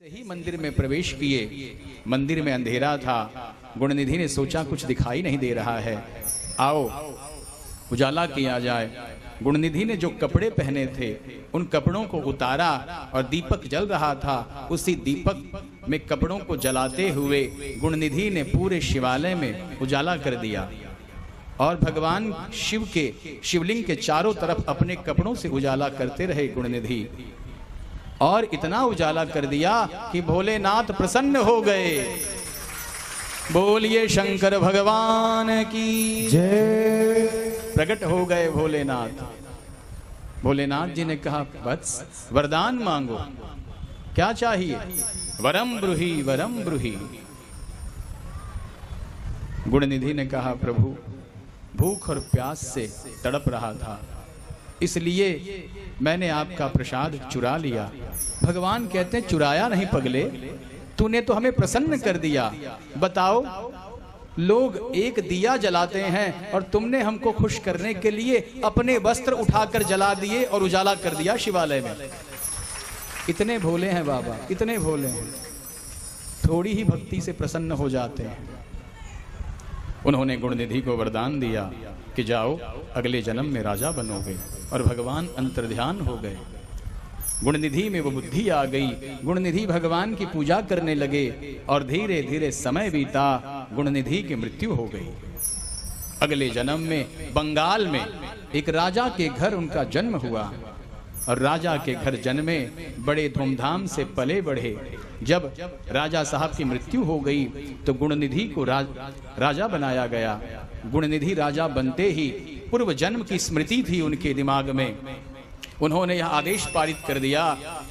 ही मंदिर में प्रवेश किए। मंदिर में अंधेरा था। गुणनिधि ने सोचा कुछ दिखाई नहीं दे रहा है, आओ उजाला किया जाए। गुणनिधि ने जो कपड़े पहने थे उन कपड़ों को उतारा और दीपक जल रहा था। उसी दीपक में कपड़ों को जलाते हुए गुणनिधि ने पूरे शिवालय में उजाला कर दिया और भगवान शिव के शिवलिंग के चारों तरफ अपने कपड़ों से उजाला करते रहे गुणनिधि। और इतना उजाला कर दिया कि भोलेनाथ प्रसन्न हो गए। बोलिए शंकर भगवान की जय। प्रकट हो गए भोलेनाथ। भोलेनाथ जी ने कहा वत्स वरदान मांगो, क्या चाहिए? वरम ब्रूहि वरम ब्रूहि। गुणनिधि ने कहा प्रभु भूख और प्यास से तड़प रहा था, इसलिए मैंने आपका प्रसाद चुरा लिया। भगवान कहते हैं चुराया नहीं पगले, तूने तो हमें प्रसन्न कर दिया। बताओ, लोग एक दिया जलाते हैं और तुमने हमको खुश करने के लिए अपने वस्त्र उठाकर जला दिए और उजाला कर दिया शिवालय में। इतने भोले हैं बाबा, इतने भोले हैं, थोड़ी ही भक्ति से प्रसन्न हो जाते हैं। उन्होंने गुणनिधि को वरदान दिया कि जाओ अगले जन्म में राजा बनोगे, और भगवान अंतर्ध्यान हो गए। गुणनिधि में वो बुद्धि आ गई। गुणनिधि भगवान की पूजा करने लगे और धीरे धीरे समय बीता। गुणनिधि की मृत्यु हो गई। अगले जन्म में बंगाल में एक राजा के घर उनका जन्म हुआ और राजा के घर जन्मे, बड़े धूमधाम से पले बढ़े। जब राजा साहब की मृत्यु हो गई तो गुणनिधि को राजा बनाया गया। गुणनिधि राजा बनते ही पूर्व जन्म की स्मृति थी उनके दिमाग में। उन्होंने यह आदेश पारित कर दिया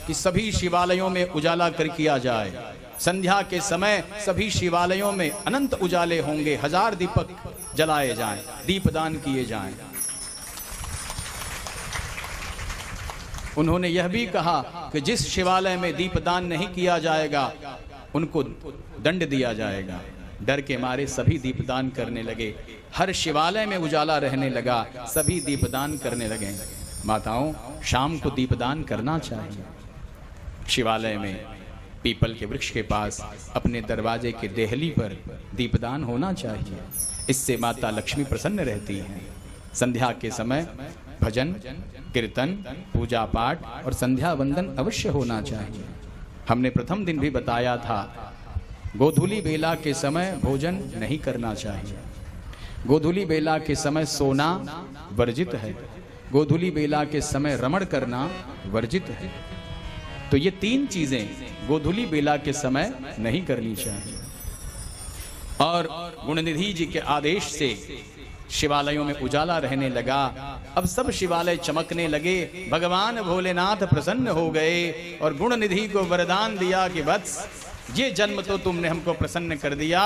कि सभी शिवालयों में उजाला कर किया जाए। संध्या के समय सभी शिवालयों में अनंत उजाले होंगे, 1000 दीपक जलाए जाएं, दीपदान किए जाएं। उन्होंने यह भी कहा कि जिस शिवालय में दीपदान नहीं किया जाएगा उनको दंड दिया जाएगा। डर के मारे सभी दीपदान करने लगे। हर शिवालय में उजाला रहने लगा, सभी दीपदान करने लगे। माताओं, शाम को दीपदान करना चाहिए। शिवालय में पीपल के वृक्ष के पास अपने दरवाजे के देहली पर दीपदान होना चाहिए। इससे माता लक्ष्मी प्रसन्न रहती हैं। संध्या के समय भजन कीर्तन पूजा पाठ और संध्या वंदन अवश्य होना चाहिए। हमने प्रथम दिन भी बताया था, गोधूली बेला के समय भोजन नहीं करना चाहिए। गोधूली बेला के समय सोना वर्जित है। गोधूली बेला के समय रमण करना वर्जित है। तो ये 3 चीजें गोधूली बेला के समय नहीं करनी चाहिए। और गुणनिधि जी के आदेश से शिवालयों में उजाला रहने लगा। अब सब शिवालय चमकने लगे। भगवान भोलेनाथ प्रसन्न हो गए और गुणनिधि को वरदान दिया कि वत्स, ये जन्म तो तुमने हमको प्रसन्न कर दिया,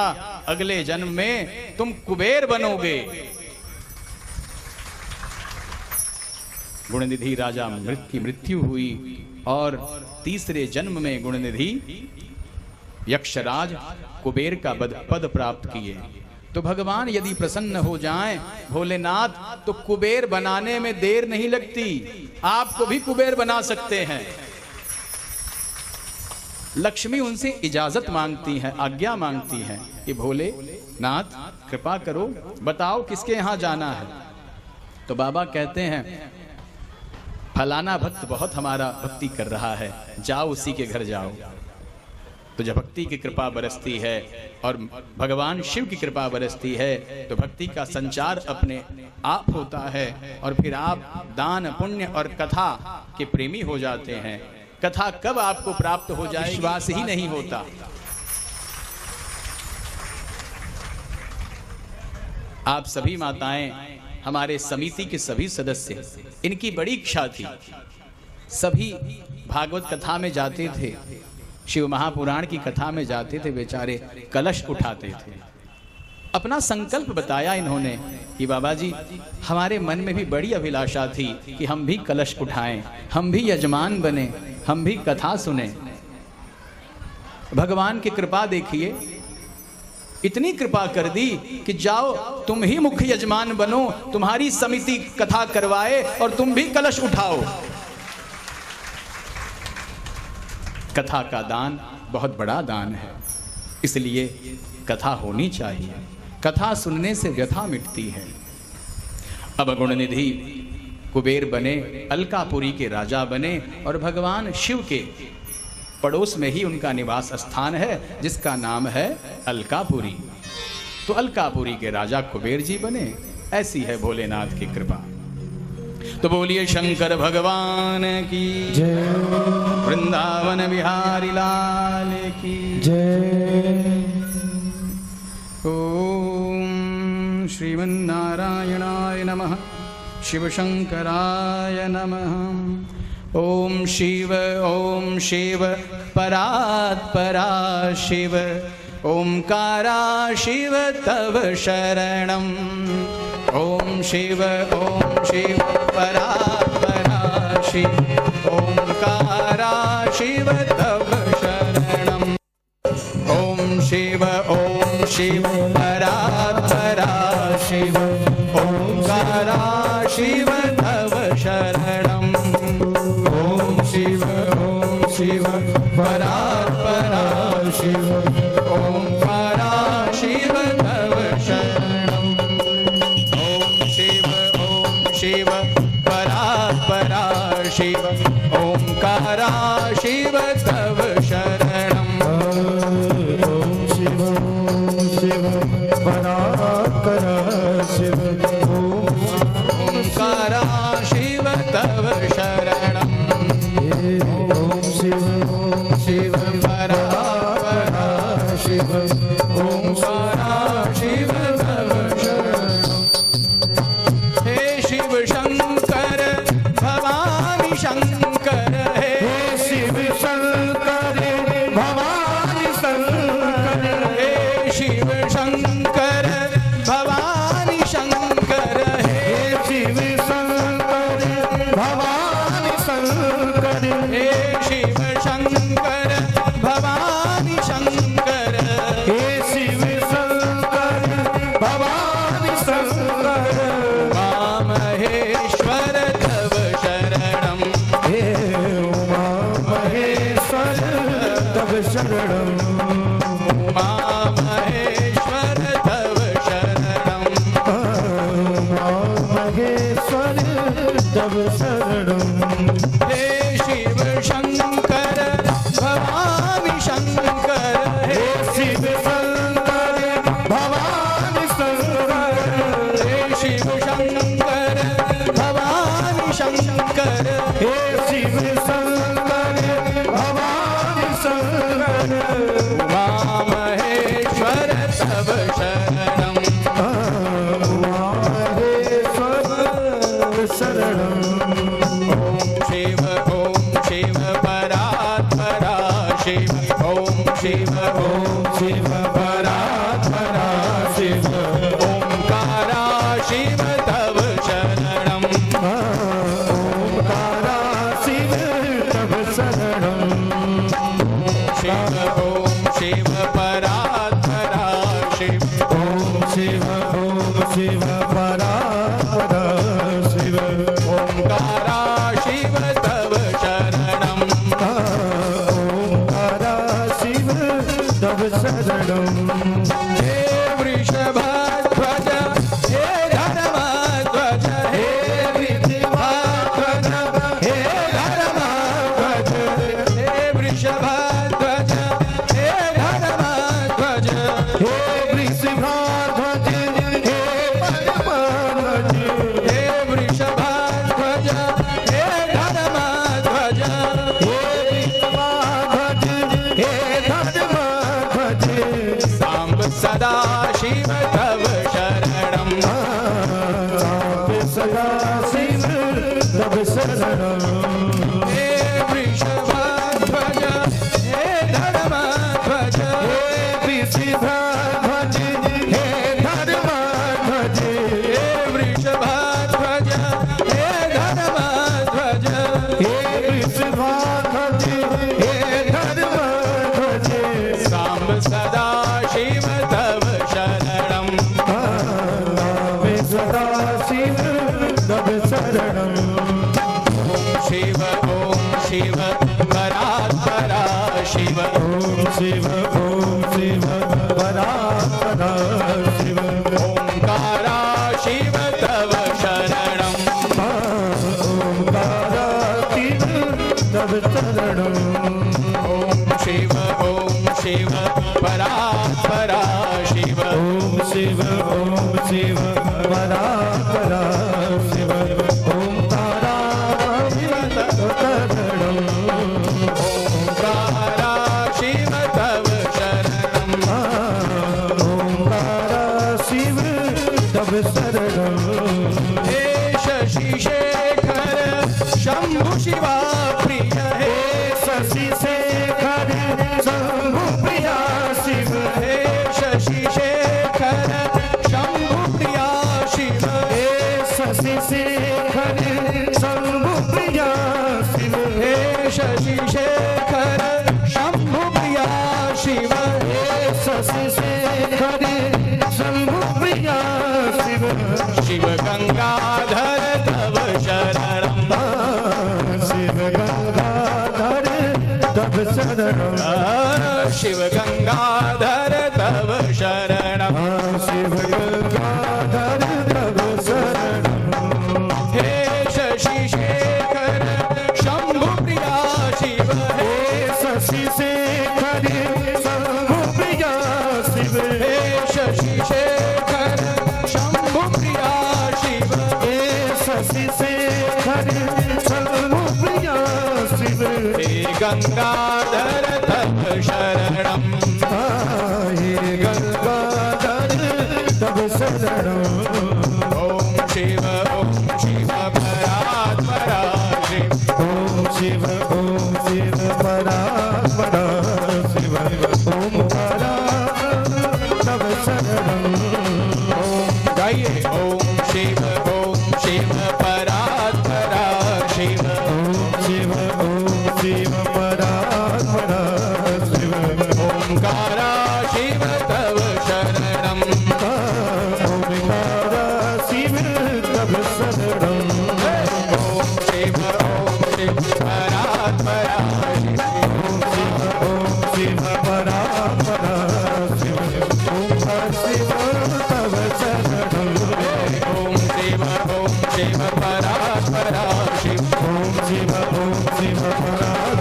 अगले जन्म में तुम कुबेर बनोगे। गुणनिधि राजा की मृत्यु हुई और तीसरे जन्म में गुणनिधि यक्षराज कुबेर का पद प्राप्त किए। तो भगवान यदि प्रसन्न हो जाएं भोलेनाथ, तो कुबेर बनाने में देर नहीं लगती, आपको भी कुबेर बना सकते हैं। लक्ष्मी उनसे इजाजत मांगती है, आज्ञा मांगती है कि भोलेनाथ कृपा करो, बताओ किसके यहाँ जाना है। तो बाबा कहते हैं फलाना भक्त बहुत हमारा भक्ति कर रहा है, जाओ उसी के घर जाओ। तो जब भक्ति की कृपा बरसती है और भगवान शिव की कृपा बरसती है तो भक्ति का संचार अपने आप होता है और फिर आप दान पुण्य और कथा के प्रेमी हो जाते हैं। कथा कब आपको प्राप्त हो जाए विश्वास ही नहीं होता। आप सभी माताएं, हमारे समिति के सभी सदस्य, इनकी बड़ी इच्छा थी, सभी भागवत कथा में जाते थे, शिव महापुराण की कथा में जाते थे, बेचारे कलश उठाते थे। अपना संकल्प बताया इन्होंने कि बाबा जी, हमारे मन में भी बड़ी अभिलाषा थी कि हम भी कलश उठाएं, हम भी यजमान बने, हम भी कथा सुने। भगवान की कृपा देखिए, इतनी कृपा कर दी कि जाओ तुम ही मुख्य यजमान बनो, तुम्हारी समिति कथा करवाए और तुम भी कलश उठाओ। कथा का दान बहुत बड़ा दान है, इसलिए कथा होनी चाहिए। कथा सुनने से व्यथा मिटती है। अब गुणनिधि कुबेर बने, अलकापुरी के राजा बने और भगवान शिव के पड़ोस में ही उनका निवास स्थान है जिसका नाम है अलकापुरी। तो अलकापुरी के राजा कुबेर जी बने। ऐसी है भोलेनाथ की कृपा। तो बोलिए शंकर भगवान की जय, वृंदावन बिहारी लाल की जय। ओम श्रीमन्नारायणाय नमः, शिव शंकराय नमः। ओम शिव परात्परा शिव, ओंकारा शिव तव शरणम्। ओम शिव परात्परा शिव, ओंकारा शिव तव शरणम्। ओम शिव परात्परा शिव, ओंकारा शिव तव शरणम्। ओम शिव परात्परा शिव, ओंकारा शिव तव शरणम्। ओम शिव परात्परा शिव, ओंकारा शिव तव शरणम्। ओम शिव परात्परा शिव, ओंकारा शिव तव शरणम्। ओम शिव परात्परा शिव, ओंकारा शिव तव शरणम्। हे शिव शंकर भवानी शंकर, हे शिव शंकर भवानी शंकर, हे शिव शंकर भवानी शंकर, हे शिव शंकर भवानी शंकर, हे शिव शंकर भवानी शंकर, हे शिव शंकर भवानी शंकर। उमा महेश्वर तव शरणम्, हे उमा महेश्वर तव शरणम्। उमा महेश्वर तव शरणम्, उमा महेश्वर तव शरणम्। हे शिव शंकर भवानी शंकर, हे शिव शंकर भवानी शंकर, हे शिव शंकर भवानी शंकर, हे शिव शंकर भवानी शंकर। उमा महेश्वर तव शरणम्, उमा महेश्वर शरणम्। ओम शिव परात्परा शिव, ओम शिव परात्परा शिव, ओंकारा शिव तव शरणम्। ओंकारा शिव तव शरणम्। ओम शिव परात्परा शिव, ओम शिव परात्परा शिव, ओंकारा शिव तव शरणम्। ओंकारा शिव तव शरणम्। हे वृषभध्वज हे धर्मध्वज, हे वृषभध्वज हे धर्मध्वज, हे वृषभध्वज हे धर्मध्वज, हे वृषभध्वज हे धर्मध्वज, हे वृषभध्वज हे धर्मध्वज, हे वृषभध्वज हे धर्मध्वज। सांब सदा शिव तव शरणम्, सांब सदा शिव तव शरणम्। हे वृषभध्वज हे धर्मध्वज, हे वृषभध्वज हे धर्मध्वज, हे वृषभध्वज हे धर्मध्वज, हे वृषभध्वज हे धर्मध्वज। सांब सदा शिव तव शरणम्, सांब सदा शिव तव शरणम्। ओम शिव परात्परा शिव, शिव ओम शिव परात्परा शिव ओंकारा शिव तव शरणम ओंकारातीत तव शरणम ओम शिव परात्परा शिव ओम शिव परात्परा शिव ओंकारा शिव तव शरणम ओंकारा शिव तव शरणम ओंकारा शिव तव शरणम हे शशि शेखर शंभु शिवा प्रिय हे शशि शेखर शंभु प्रिया शिव हे शशि शेखर शंभु प्रिया शिव हे शशि शेखर शंभु प्रिया शिव हे शशि शेखर शंभु प्रिया शिव हे शशि शेखर शंभु प्रिया शिव शिव गंगाधर तव शरणम शिव गंगाधर तव शरणम शिव गंगाधर तव शरणम शिव गंगाधर तव शरणम हे शशि शेखर शंभु प्रिया शिव हे शशि शेखर शंभु प्रिया शिव हे शशि शेखर शंभु प्रिया शिव हे शशि शेखर शंभु प्रिया शिव हे गंगाधर तव शरणम हे गंगाधर तव शरणम ओम शिव परात्परा शिव ओम शिव परात्परा शिव ओंकारा तव शरणम गाइए ओम शिव परात्परा शिव शिव परात्परा शिव ओंकारा शिव तव शरणम ओंकारा शिव तव शरणम ओम शिव परात्परा शिव परात्परा शिव ओंकार शिव तव शरणम ओम शिव परात्परा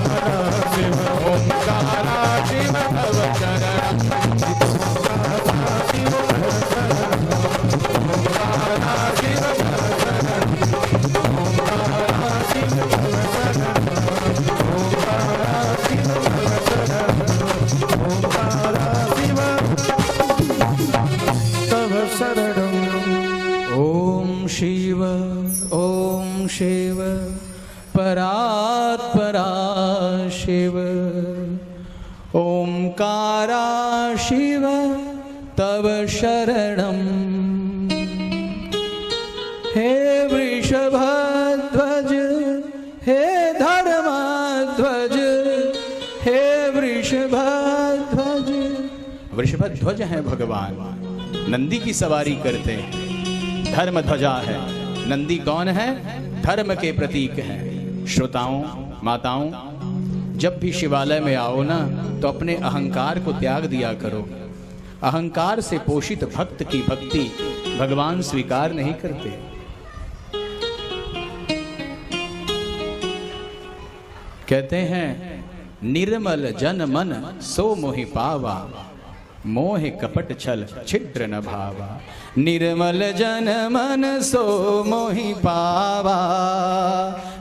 शिव ओम शिव परात्परा शिव ओंकारा शिव तव शरणम तव शरणम ओम शिव परात्परा शिव ओंकारा शिव तव शरणम हे वृषभध्वज हे धर्मध्वज हे वृषभध्वज वृषभध्वज हैं भगवान, नंदी की सवारी करते हैं। धर्म ध्वजा है, नंदी कौन है? धर्म के प्रतीक हैं। श्रोताओं माताओं, जब भी शिवालय में आओ ना तो अपने अहंकार को त्याग दिया करो। अहंकार से पोषित भक्त की भक्ति भगवान स्वीकार नहीं करते। कहते हैं निर्मल जन मन सो मोहि पावा, मोह कपट छल छिद्र न भावा। निर्मल जन मन सो मोहि पावा,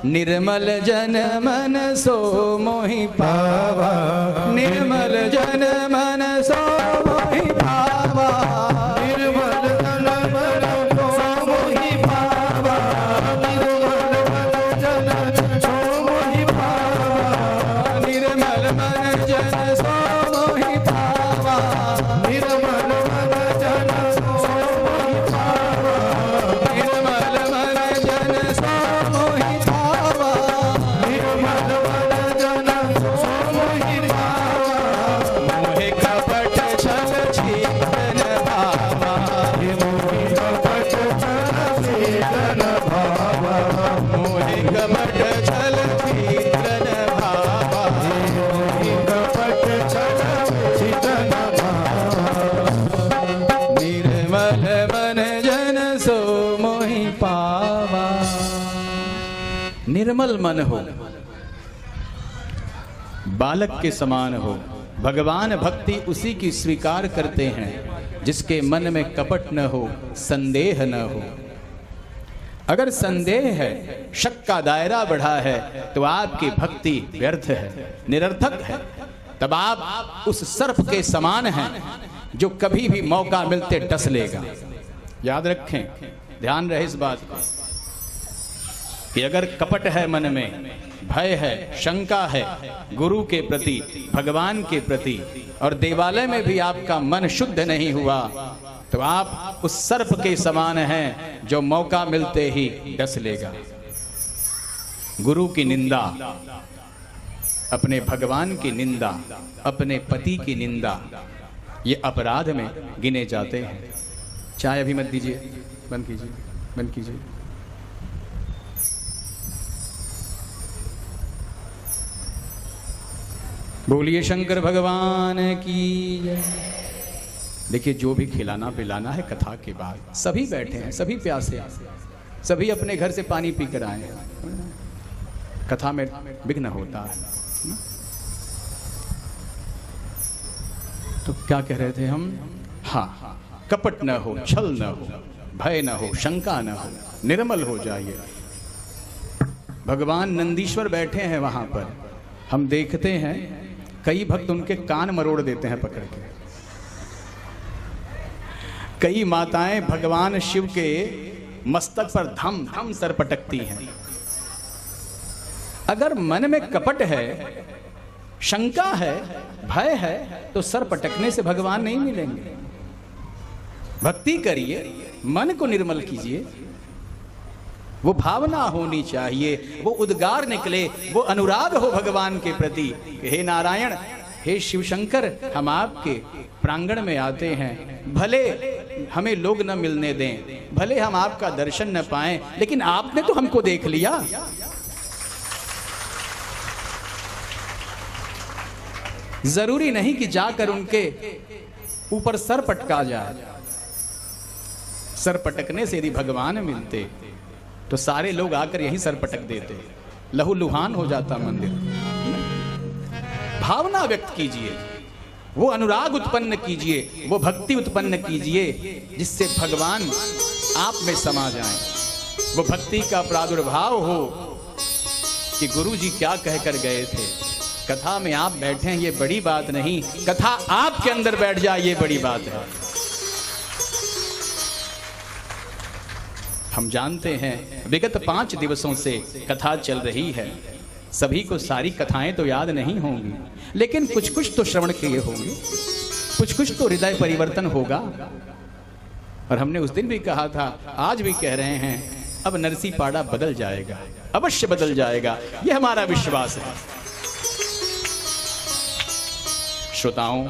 निर्मल जन मन सो मोहि पावा, निर्मल जन मन सो मोहि पावा, निर्मल जन मन सो मोहि पावा, निर्मल जन सो मोहि पावा, निर्मल मन जन सो मोहि पावा, निर्मल मन जन सो मोहि पावा, निर्मल मन जन सो मोहि पावा, निर्मल मन जन सो मोहि पावा। मोहे कपट छल छिद्र न भावा, मोहि कपट छल छिद्र न भावा, मोहे कपट छल छिद्र न भावा, मोहि कपट छल निर्मल मन हो, बालक के समान हो। भगवान भक्ति उसी की स्वीकार करते हैं जिसके मन में कपट न हो, संदेह न हो। अगर संदेह है, शक का दायरा बढ़ा है, तो आपकी भक्ति व्यर्थ है, निरर्थक है। तब आप उस सर्प के समान हैं जो कभी भी मौका मिलते डस लेगा। याद रखें, ध्यान रहे इस बात को कि अगर कपट है मन में, भय है, शंका है गुरु के प्रति, भगवान के प्रति, और देवालय में भी आपका मन शुद्ध नहीं हुआ, तो आप उस सर्प के समान हैं जो मौका मिलते ही डस लेगा। गुरु की निंदा, अपने भगवान की निंदा, अपने पति की निंदा, ये अपराध में गिने जाते हैं। चाय अभी मत दीजिए, बंद कीजिए, बंद कीजिए। बोलिए शंकर भगवान की जय। देखिए, जो भी खिलाना पिलाना है कथा के बाद, सभी बैठे हैं, सभी प्यासे हैं, सभी अपने घर से पानी पीकर आए हैं। कथा में विघ्न होता है। तो क्या कह रहे थे हम? हाँ, कपट न हो, छल न हो, भय न हो, शंका न हो, निर्मल हो जाइए। भगवान नंदीश्वर बैठे हैं वहां पर, हम देखते हैं कई भक्त उनके कान मरोड़ देते हैं पकड़ के। कई माताएं भगवान शिव के मस्तक पर धम धम सर पटकती हैं। अगर मन में कपट है, शंका है, भय है, तो सर पटकने से भगवान नहीं मिलेंगे। भक्ति करिए, मन को निर्मल कीजिए, वो भावना होनी चाहिए, वो उद्गार निकले, वो अनुराग हो भगवान के प्रति। हे नारायण, हे शिव शंकर, हम आपके प्रांगण में आते हैं, भले हमें लोग न मिलने दें, भले हम आपका दर्शन न पाएं, लेकिन आपने तो हमको देख लिया। जरूरी नहीं कि जाकर उनके ऊपर सर पटका जाए। सर पटकने से यदि भगवान मिलते तो सारे लोग आकर यहीं सर पटक देते, लहूलुहान हो जाता मंदिर। भावना व्यक्त कीजिए, वो अनुराग उत्पन्न कीजिए, वो भक्ति उत्पन्न कीजिए, जिससे भगवान आप में समा जाएं। वो भक्ति का प्रादुर्भाव हो कि गुरु जी क्या कहकर गए थे। कथा में आप बैठे हैं, ये बड़ी बात नहीं, कथा आपके अंदर बैठ जाए, ये बड़ी बात है। हम जानते हैं विगत 5 दिवसों से कथा चल रही है, सभी को सारी कथाएं तो याद नहीं होंगी, लेकिन कुछ कुछ तो श्रवण किए होंगे, कुछ कुछ तो हृदय परिवर्तन होगा। और हमने उस दिन भी कहा था, आज भी कह रहे हैं, अब नरसीपाड़ा बदल जाएगा, अवश्य बदल जाएगा, ये हमारा विश्वास है। श्रोताओं,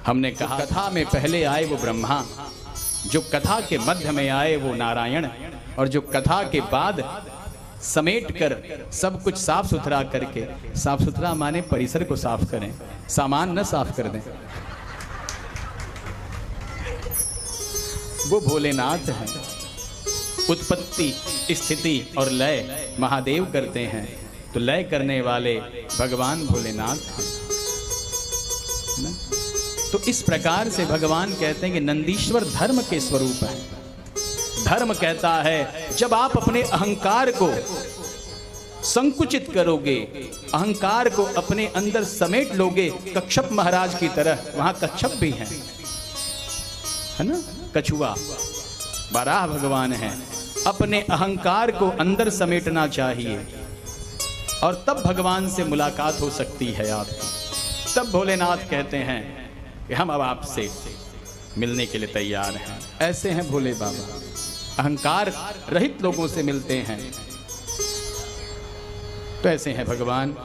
हमने कहा कथा में पहले आए वो ब्रह्मा, जो कथा के मध्य में आए वो नारायण, और जो कथा के बाद समेट कर सब कुछ साफ सुथरा करके, साफ सुथरा माने परिसर को साफ करें, सामान न साफ कर दें, वो भोलेनाथ हैं। उत्पत्ति, स्थिति और लय महादेव करते हैं, तो लय करने वाले भगवान भोलेनाथ हैं। तो इस प्रकार से भगवान कहते हैं कि नंदीश्वर धर्म के स्वरूप है। धर्म कहता है जब आप अपने अहंकार को संकुचित करोगे, अहंकार को अपने अंदर समेट लोगे, कच्छप महाराज की तरह, वहां कच्छप भी हैं, है ना, कछुआ, बाराह भगवान हैं। अपने अहंकार को अंदर समेटना चाहिए और तब भगवान से मुलाकात हो सकती है आपकी। तब भोलेनाथ कहते हैं कि हम अब आपसे मिलने के लिए तैयार हैं। ऐसे हैं भोले बाबा, अहंकार रहित लोगों से मिलते हैं। तो ऐसे हैं भगवान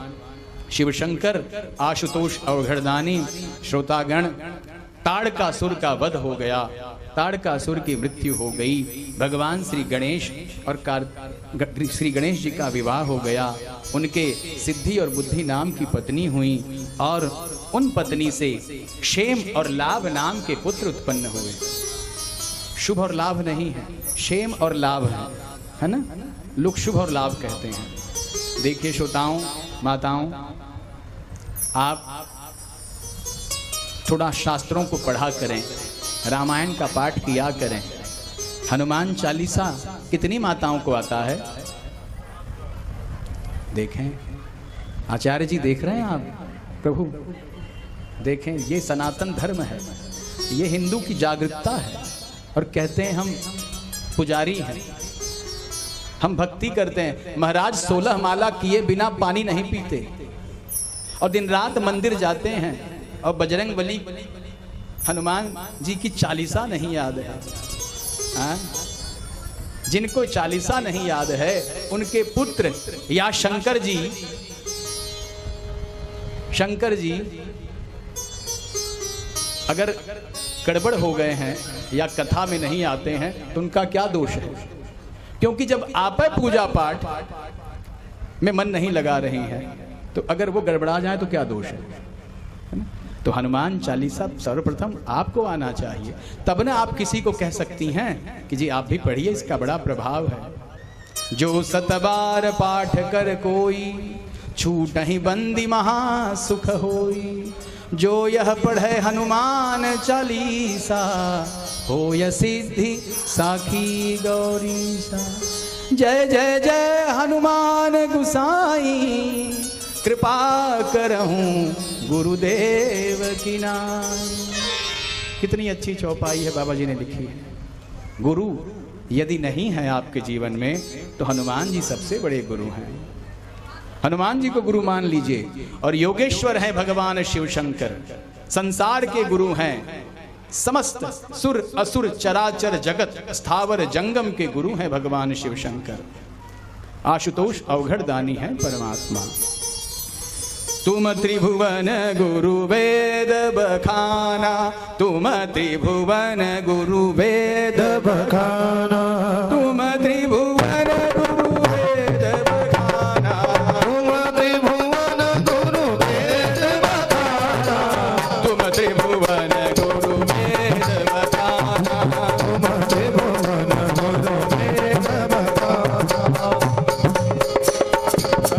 शिव शंकर, आशुतोष अवघड़दानी। श्रोतागण, ताड़कासुर का वध हो गया, ताड़कासुर की मृत्यु हो गई, भगवान श्री गणेश और श्री गणेश जी का विवाह हो गया। उनके सिद्धि और बुद्धि नाम की पत्नी हुई और उन पत्नी से क्षेम और लाभ नाम के पुत्र उत्पन्न हुए। शुभ और लाभ नहीं है, क्षेम और लाभ है ना। लोग शुभ और लाभ कहते हैं। देखिए श्रोताओं, माताओं, आप थोड़ा शास्त्रों को पढ़ा करें, रामायण का पाठ किया करें। हनुमान चालीसा कितनी माताओं को आता है? देखें, आचार्य जी देख रहे हैं आप? प्रभु देखें, ये सनातन धर्म है, ये हिंदू की जागरूकता है। और कहते हैं हम पुजारी हैं, हम भक्ति करते हैं। महाराज 16 माला किए बिना पानी नहीं पीते और दिन रात मंदिर जाते हैं, और बजरंग बली हनुमान जी की चालीसा नहीं याद है। जिनको चालीसा नहीं याद है, उनके पुत्र या शंकर जी अगर गड़बड़ हो गए हैं या कथा में नहीं आते हैं तो उनका क्या दोष है? क्योंकि जब आप पूजा पाठ में मन नहीं लगा रही हैं तो अगर वो गड़बड़ा जाए तो क्या दोष है ना? तो हनुमान चालीसा सर्वप्रथम आपको आना चाहिए, तब ना आप किसी को कह सकती हैं कि जी आप भी पढ़िए, इसका बड़ा प्रभाव है। जो 7 बार पाठ कर कोई, छूट ही बंदी महा सुख होई। जो यह पढ़े हनुमान चालीसा, हो यह सिद्धि साखी गौरीसा। जय जय जय हनुमान गुसाई, कृपा करहूँ गुरुदेव की नाई। कितनी अच्छी चौपाई है बाबा जी ने लिखी है। गुरु यदि नहीं है आपके जीवन में तो हनुमान जी सबसे बड़े गुरु हैं। हनुमान जी को गुरु मान लीजिए। और योगेश्वर हैं भगवान शिव शंकर, संसार के गुरु हैं। समस्त सुर असुर चराचर जगत स्थावर जंगम के गुरु हैं भगवान शिव शंकर। आशुतोष अवघड़ दानी है परमात्मा। तुम त्रिभुवन गुरु वेद बखाना, तुम त्रिभुवन गुरु वेद बखाना, तुम त्रिभुवन गुरु वेद बखाना, तुम त्रिभुवन गुरु वेद बखाना, तुम त्रिभुवन गुरु वेद बखाना, तुम त्रिभुवन गुरु वेद बखाना,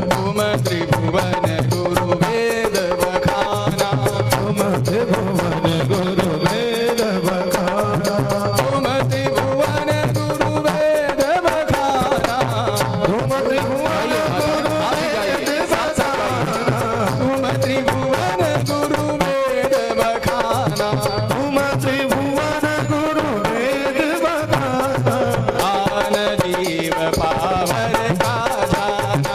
तुम त्रिभुवन गुरु वेद बखाना, तुम त्रिभुवन गुरु वेद बखाना, तुम त्रिभुवन गुरु वेद बखाना, तुम त्रिभुवन गुरु वेद बखाना, तुम त्रिभुवन गुरु वेद बखाना। तुम त्रिभुवन गुरु वेद बखाना, आन जीव पावर का जाना,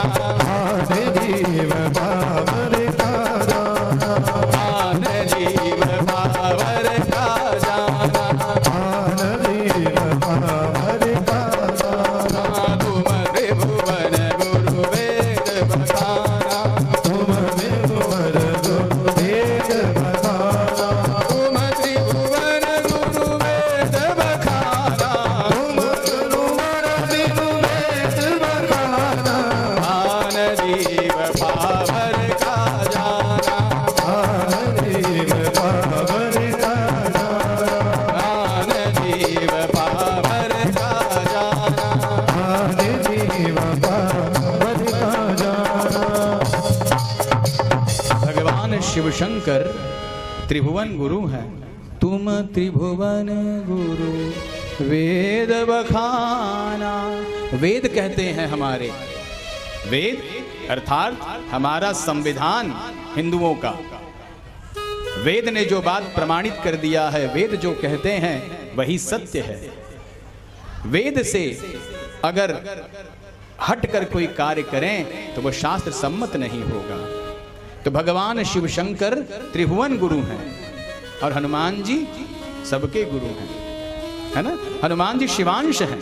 आदि जीव पावर का जाना, आन जीव पावर का जाना, आन जीव पावर का जाना, तुम त्रिभुवन गुरु वेद बखाना, तुम त्रिभुवन गुरु वेद बखाना, तुम त्रिभुवन गुरु वेद बखाना, तुम त्रिभुवन गुरु वेद बखाना, आन जीव पावर का जाना, आन जीव पावर का जाना, आन जीव पावर का जाना। आन जीव पावर का जाना। भगवान शिव शंकर त्रिभुवन गुरु हैं। तुम त्रिभुवन गुरु वेद बखाना। वेद कहते हैं हमारे, वेद अर्थात हमारा संविधान हिंदुओं का। वेद ने जो बात प्रमाणित कर दिया है, वेद जो कहते हैं वही सत्य है। वेद से अगर हट कर कोई कार्य करें तो वह शास्त्र सम्मत नहीं होगा। तो भगवान शिव शंकर त्रिभुवन गुरु हैं और हनुमान जी सबके गुरु हैं, है ना। हनुमान जी शिवांश हैं,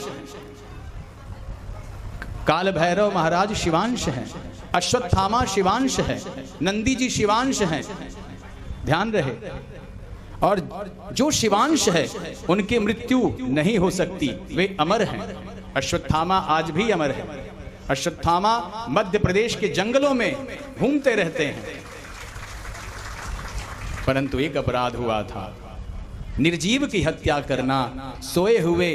काल भैरव महाराज शिवांश हैं, अश्वत्थामा शिवांश है, नंदी जी शिवांश हैं, ध्यान रहे। और जो शिवांश है उनकी मृत्यु नहीं हो सकती, वे अमर हैं। अश्वत्थामा आज भी अमर है। अश्वत्थामा मध्य प्रदेश के जंगलों में घूमते रहते हैं। परंतु एक अपराध हुआ था, निर्जीव की हत्या करना, सोए हुए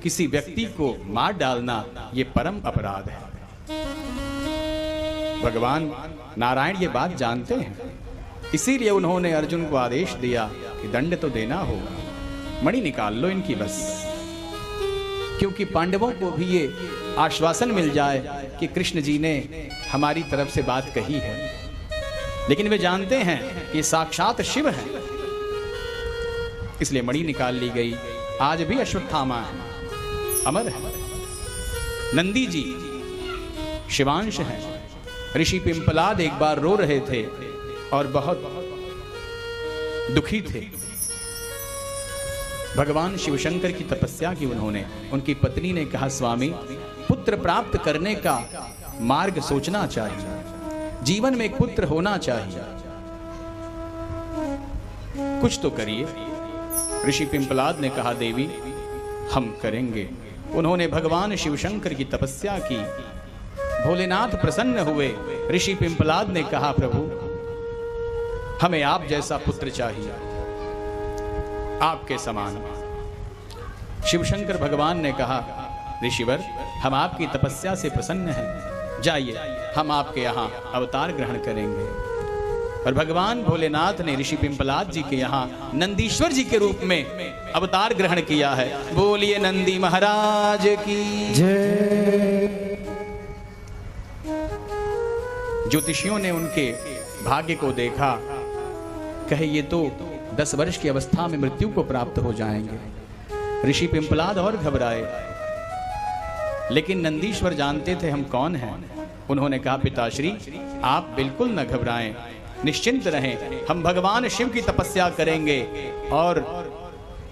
किसी व्यक्ति को मार डालना, ये परम अपराध है। भगवान नारायण ये बात जानते हैं, इसीलिए उन्होंने अर्जुन को आदेश दिया कि दंड तो देना होगा, मणि निकाल लो इनकी बस। क्योंकि पांडवों को भी ये आश्वासन मिल जाए कि कृष्ण जी ने हमारी तरफ से बात कही है, लेकिन वे जानते हैं कि साक्षात शिव है, इसलिए मणि निकाल ली गई। आज भी अश्वत्थामा है, अमर है। नंदी जी शिवांश है। ऋषि पिंपलाद एक बार रो रहे थे और बहुत दुखी थे। भगवान शिवशंकर की तपस्या की उन्होंने। उनकी पत्नी ने कहा, स्वामी, पुत्र प्राप्त करने का मार्ग सोचना चाहिए, जीवन में एक पुत्र होना चाहिए, कुछ तो करिए। ऋषि पिंपलाद ने कहा, देवी हम करेंगे। उन्होंने भगवान शिवशंकर की तपस्या की। भोलेनाथ प्रसन्न हुए। ऋषि पिंपलाद ने कहा, प्रभु हमें आप जैसा पुत्र चाहिए, आपके समान। शिवशंकर भगवान ने कहा, ऋषिवर हम आपकी तपस्या से प्रसन्न हैं, जाइए हम आपके यहाँ अवतार ग्रहण करेंगे। और भगवान भोलेनाथ ने ऋषि पिंपलाद जी के यहाँ नंदीश्वर जी के रूप में अवतार ग्रहण किया है। बोलिए नंदी महाराज की जय। ज्योतिषियों ने उनके भाग्य को देखा, कहे ये तो 10 वर्ष की अवस्था में मृत्यु को प्राप्त हो जाएंगे। ऋषि पिंपलाद और घबराए, लेकिन नंदीश्वर जानते थे हम कौन हैं। उन्होंने कहा, पिताश्री आप बिल्कुल न घबराएं, निश्चिंत रहें, हम भगवान शिव की तपस्या करेंगे और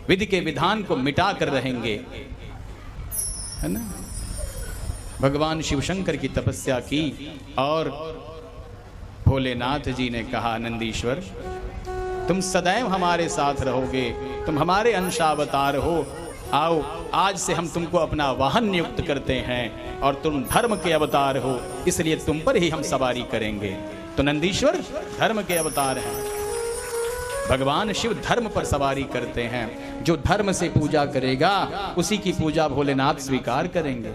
विधि के विधान को मिटा कर रहेंगे, है ना। भगवान शिवशंकर की तपस्या की और भोलेनाथ जी ने कहा, नंदीश्वर तुम सदैव हमारे साथ रहोगे, तुम हमारे अंशावतार हो, आओ आज से हम तुमको अपना वाहन नियुक्त करते हैं और तुम धर्म के अवतार हो, इसलिए तुम पर ही हम सवारी करेंगे। तो नंदीश्वर धर्म के अवतार हैं। भगवान शिव धर्म पर सवारी करते हैं। जो धर्म से पूजा करेगा उसी की पूजा भोलेनाथ स्वीकार करेंगे।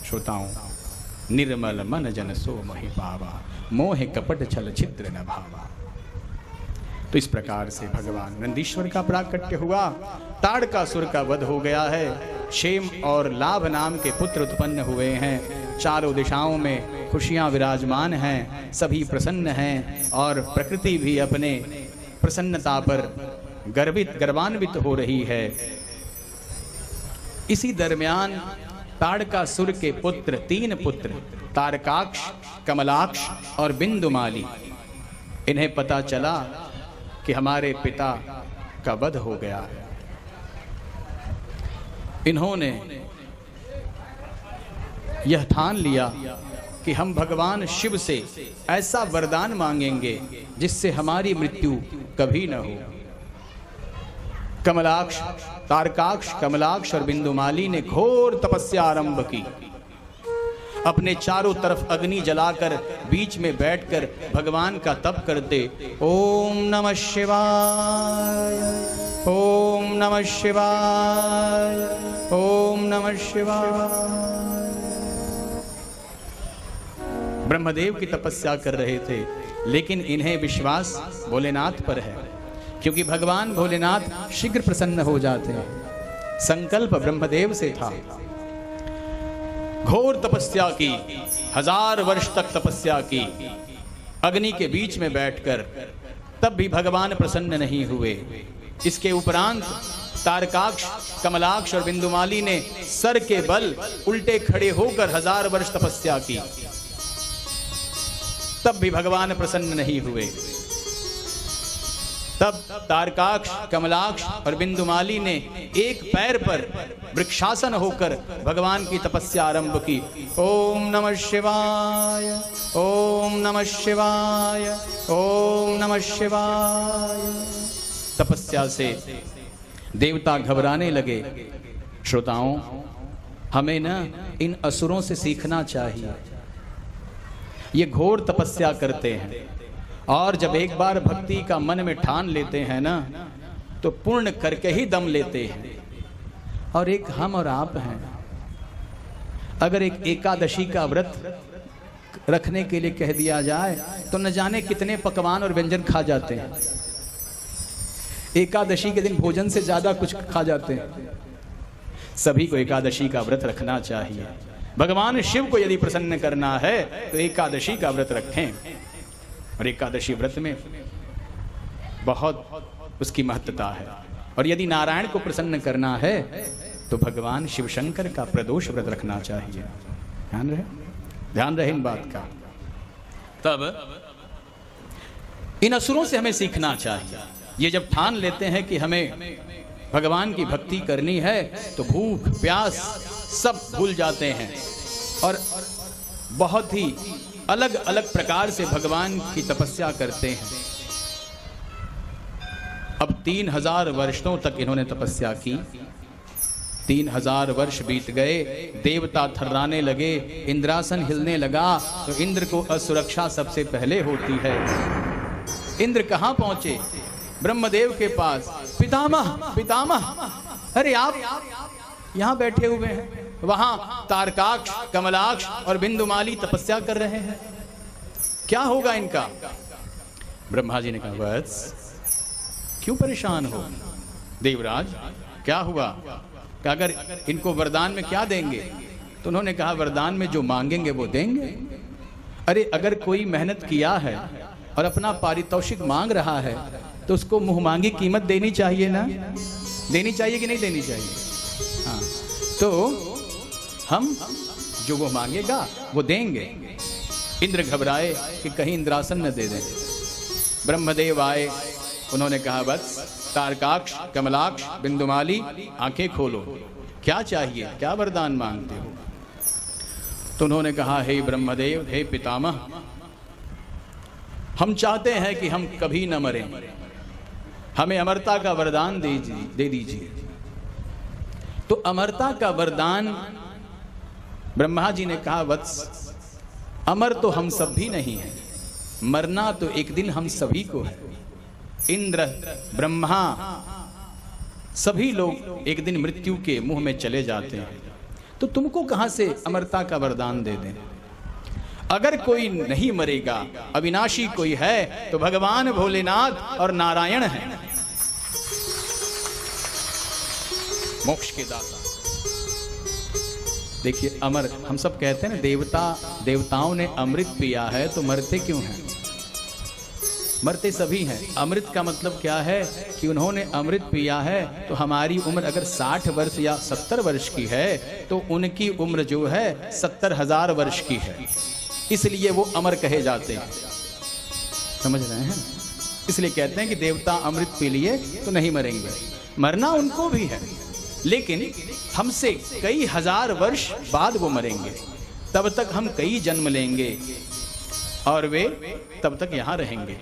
श्रोताओं, निर्मल मन जन सो मोहि पावा, मोह कपट छल छिद्र न भावा। तो इस प्रकार से भगवान नंदीश्वर का प्राकट्य हुआ। ताड़कासुर का वध हो गया है। क्षेम और लाभ नाम के पुत्र उत्पन्न हुए हैं। चारों दिशाओं में खुशियां विराजमान हैं, सभी प्रसन्न हैं और प्रकृति भी अपने प्रसन्नता पर गर्वान्वित हो रही है। इसी दरमियान ताड़कासुर के पुत्र, 3 पुत्र, तारकाक्ष, कमलाक्ष और बिंदुमाली, इन्हें पता चला कि हमारे पिता का वध हो गया है। इन्होंने यह ठान लिया कि हम भगवान शिव से ऐसा वरदान मांगेंगे जिससे हमारी मृत्यु कभी न हो। कमलाक्ष, तारकाक्ष, कमलाक्ष और बिंदुमाली ने घोर तपस्या आरंभ की। अपने चारों तरफ अग्नि जलाकर बीच में बैठकर भगवान का तप करते। ओम नमः शिवाय, ओम नमः शिवाय, ओम नमः शिवाय। ब्रह्मदेव की तपस्या कर रहे थे, लेकिन इन्हें विश्वास भोलेनाथ पर है, क्योंकि भगवान भोलेनाथ शीघ्र प्रसन्न हो जाते हैं। संकल्प ब्रह्मदेव से था। घोर तपस्या की, 1000 वर्ष तक तपस्या की अग्नि के बीच में बैठकर, तब भी भगवान प्रसन्न नहीं हुए। इसके उपरांत तारकाक्ष, कमलाक्ष और बिंदुमाली ने सर के बल उल्टे खड़े होकर 1000 वर्ष तपस्या की, तब भी भगवान प्रसन्न नहीं हुए। तब तारकाक्ष, कमलाक्ष और बिंदुमाली ने एक पैर पर वृक्षासन होकर भगवान की तपस्या आरंभ की। ओम नमः शिवाय, ओम नमः शिवाय, ओम नमः शिवाय। तपस्या से देवता घबराने लगे। श्रोताओं, हमें न इन असुरों से सीखना चाहिए। ये घोर तपस्या करते हैं और जब एक बार भक्ति का मन में ठान लेते हैं ना, तो पूर्ण करके ही दम लेते हैं। और एक हम और आप हैं, अगर एक एकादशी का व्रत रखने के लिए कह दिया जाए तो न जाने कितने पकवान और व्यंजन खा जाते हैं। एकादशी के दिन भोजन से ज्यादा कुछ खा जाते हैं। सभी को एकादशी का व्रत रखना चाहिए। भगवान शिव को यदि प्रसन्न करना है तो एकादशी का व्रत रखें। और एकादशी व्रत में बहुत उसकी महत्ता है। और यदि नारायण को प्रसन्न करना है तो भगवान शिव शंकर का प्रदोष व्रत रखना चाहिए। ध्यान रहे इन बात का। तब इन असुरों से हमें सीखना चाहिए। ये जब ठान लेते हैं कि हमें भगवान की भक्ति करनी है तो भूख प्यास सब भूल जाते हैं और बहुत ही अलग अलग प्रकार से भगवान की तपस्या करते हैं। अब 3000 वर्षों तक इन्होंने तपस्या की। 3000 वर्ष बीत गए, देवता थर्राने लगे, इंद्रासन हिलने लगा तो इंद्र को असुरक्षा सबसे पहले होती है। इंद्र कहां पहुंचे? ब्रह्मदेव के पास। पितामह पितामह, अरे आप यहां बैठे हुए हैं, वहां तारकाक्ष, कमलाक्ष और बिंदुमाली तपस्या कर रहे हैं, क्या होगा इनका? ब्रह्मा जी ने कहा, वत्स क्यों परेशान हो देवराज, क्या हुआ? कि अगर इनको वरदान में क्या देंगे? तो उन्होंने कहा, वरदान में जो मांगेंगे वो देंगे। अरे अगर कोई मेहनत किया है और अपना पारितोषिक मांग रहा है तो उसको मुंह मांगी कीमत देनी चाहिए ना? देनी चाहिए कि नहीं देनी चाहिए? हाँ, तो हम जो वो मांगेगा वो देंगे। इंद्र घबराए कि कहीं इंद्रासन न दे दें। ब्रह्मदेव आए, उन्होंने कहा, बस तारकाक्ष, कमलाक्ष, बिंदुमाली, आंखें खोलो, क्या चाहिए, क्या वरदान मांगते हो? तो उन्होंने कहा, हे ब्रह्मदेव, हे पितामह, हम चाहते हैं कि हम कभी न मरें, हमें अमरता का वरदान दे दीजिए। तो अमरता का वरदान ब्रह्मा जी ने कहा, वत्स अमर तो हम सब भी नहीं हैं, मरना तो एक दिन हम सभी को है। इंद्र, ब्रह्मा, सभी लोग एक दिन मृत्यु के मुंह में चले जाते हैं, तो तुमको कहां से अमरता का वरदान दे दें? अगर कोई नहीं मरेगा, अविनाशी कोई है तो भगवान भोलेनाथ और नारायण हैं, मोक्ष के दाता। देखिए अमर, हम सब कहते हैं ना, देवताओं ने अमृत पिया है तो मरते क्यों हैं? मरते सभी हैं। अमृत का मतलब क्या है कि उन्होंने अमृत पिया है तो हमारी उम्र अगर 60 वर्ष या 70 वर्ष की है तो उनकी उम्र जो है 70,000 वर्ष की है, इसलिए वो अमर कहे जाते हैं। समझ रहे हैं? इसलिए कहते हैं कि देवता अमृत पी लिए तो नहीं मरेंगे, मरना उनको भी है, लेकिन हमसे कई हजार वर्ष बाद वो मरेंगे। तब तक हम कई जन्म लेंगे और वे तब तक यहां रहेंगे।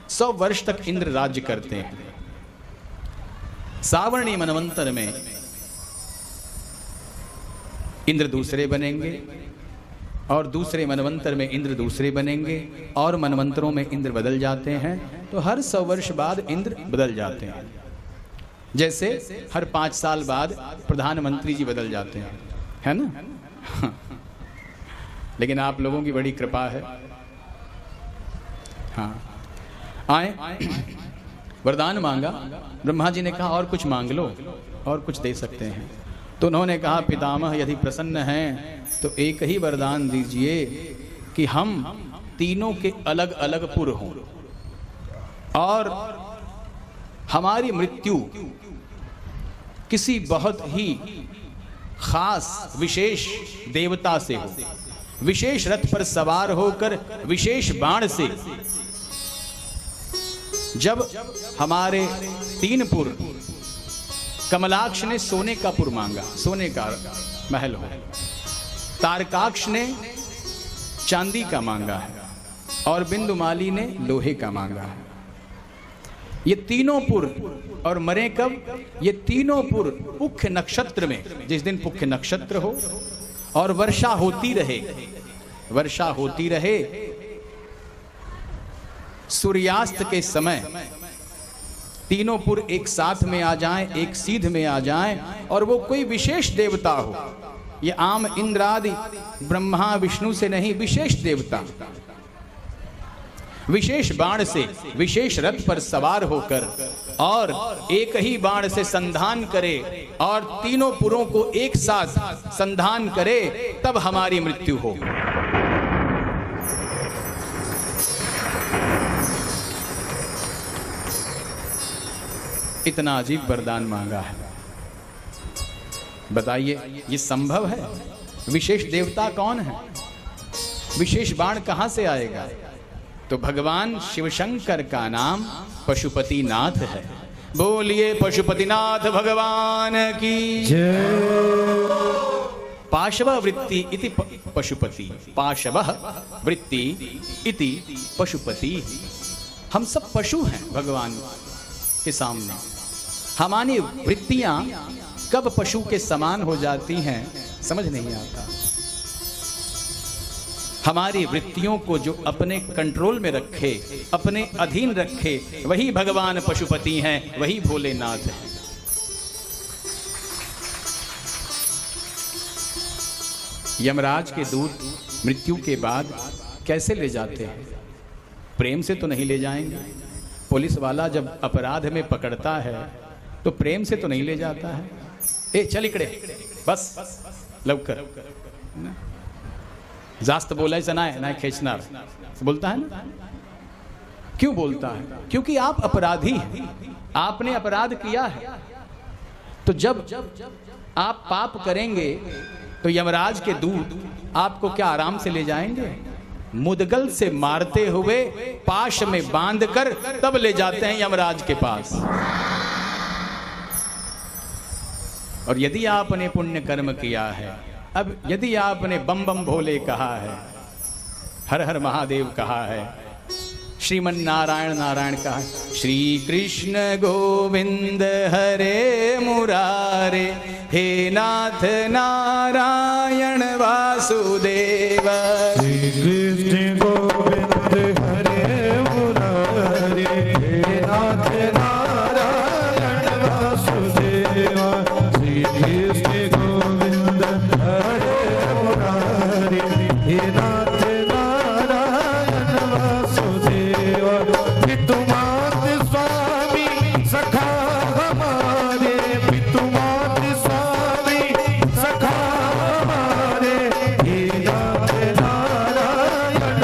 100 वर्ष तक इंद्र राज्य करते हैं। सावर्णी मनवंतर में इंद्र दूसरे बनेंगे और दूसरे मनवंतर में इंद्र दूसरे बनेंगे और मनवंतरों में इंद्र बदल जाते हैं। तो हर 100 वर्ष बाद इंद्र बदल जाते हैं। जैसे हर 5 साल बाद प्रधानमंत्री जी बदल जाते हैं, है ना? लेकिन आप लोगों की बड़ी कृपा है। हाँ, आए, वरदान मांगा। ब्रह्मा जी ने कहा, और कुछ मांग लो, और कुछ दे सकते हैं। तो उन्होंने कहा, पितामह यदि प्रसन्न हैं तो एक ही वरदान दीजिए कि हम तीनों के अलग अलग पुर हों और हमारी मृत्यु किसी बहुत ही खास विशेष देवता से हो, विशेष रथ पर सवार होकर विशेष बाण से। जब हमारे 3 पुर, कमलाक्ष ने सोने का पुर मांगा, सोने का महल हो, तारकाक्ष ने चांदी का मांगा है और बिंदुमाली ने लोहे का मांगा है। ये तीनों पुर, और मरे कब? ये तीनों पुर पुख्य नक्षत्र में, जिस दिन पुख्य नक्षत्र हो और वर्षा होती रहे, वर्षा होती रहे, सूर्यास्त के समय तीनों पुर एक साथ में आ जाएं, एक सीध में आ जाएं, और वो कोई विशेष देवता हो, ये आम इंद्र आदि ब्रह्मा विष्णु से नहीं, विशेष देवता विशेष बाण से विशेष रथ पर सवार होकर और एक ही बाण से संधान करे और तीनों पुरों को एक साथ संधान करे, तब हमारी मृत्यु हो। इतना अजीब वरदान मांगा है। बताइए ये संभव है? विशेष देवता कौन है? विशेष बाण कहां से आएगा? तो भगवान शिवशंकर का नाम पशुपतिनाथ है। बोलिए पशुपतिनाथ भगवान की जय। पाशव वृत्ति इति पशुपति, पाशव वृत्ति इति पशुपति। हम सब पशु हैं भगवान के सामने। हमारी वृत्तियां कब पशु के समान हो जाती हैं समझ नहीं आता। हमारी वृत्तियों को जो अपने कंट्रोल में रखे, अपने अधीन रखे, वही भगवान पशुपति हैं, वही भोलेनाथ हैं। यमराज के दूत मृत्यु के बाद कैसे ले जाते हैं? प्रेम से तो नहीं ले जाएंगे। पुलिस वाला जब अपराध में पकड़ता है तो प्रेम से तो नहीं ले जाता है। ए चल इकडे बस लवकर, जास्त बोलायचं नाही खेचणार, बोलता है ना? क्यों बोलता है? क्योंकि आप अपराधी हैं, आपने अपराध किया है। तो जब आप पाप करेंगे तो यमराज के दूत आपको क्या आराम से ले जाएंगे? मुदगल से मारते हुए पाश में बांधकर तब ले जाते हैं यमराज के पास। और यदि आपने पुण्य कर्म किया है, अब यदि आपने बम बम भोले कहा है, हर हर महादेव कहा है, श्रीमन नारायण नारायण कहा है, श्री कृष्ण गोविंद हरे मुरारे, हे नाथ नारायण वासुदेव, श्री कृष्ण गोविंद हरे मुरारे, हे नाथ नारायण वासुदेव, श्री कृष्ण गोविंद हरे मुरारे, हे नाथ नारायण वासुदेव। पितुमात स्वामी सखा हमारे, पितुमात स्वामी सखा हमारे, हे नाथ नारायण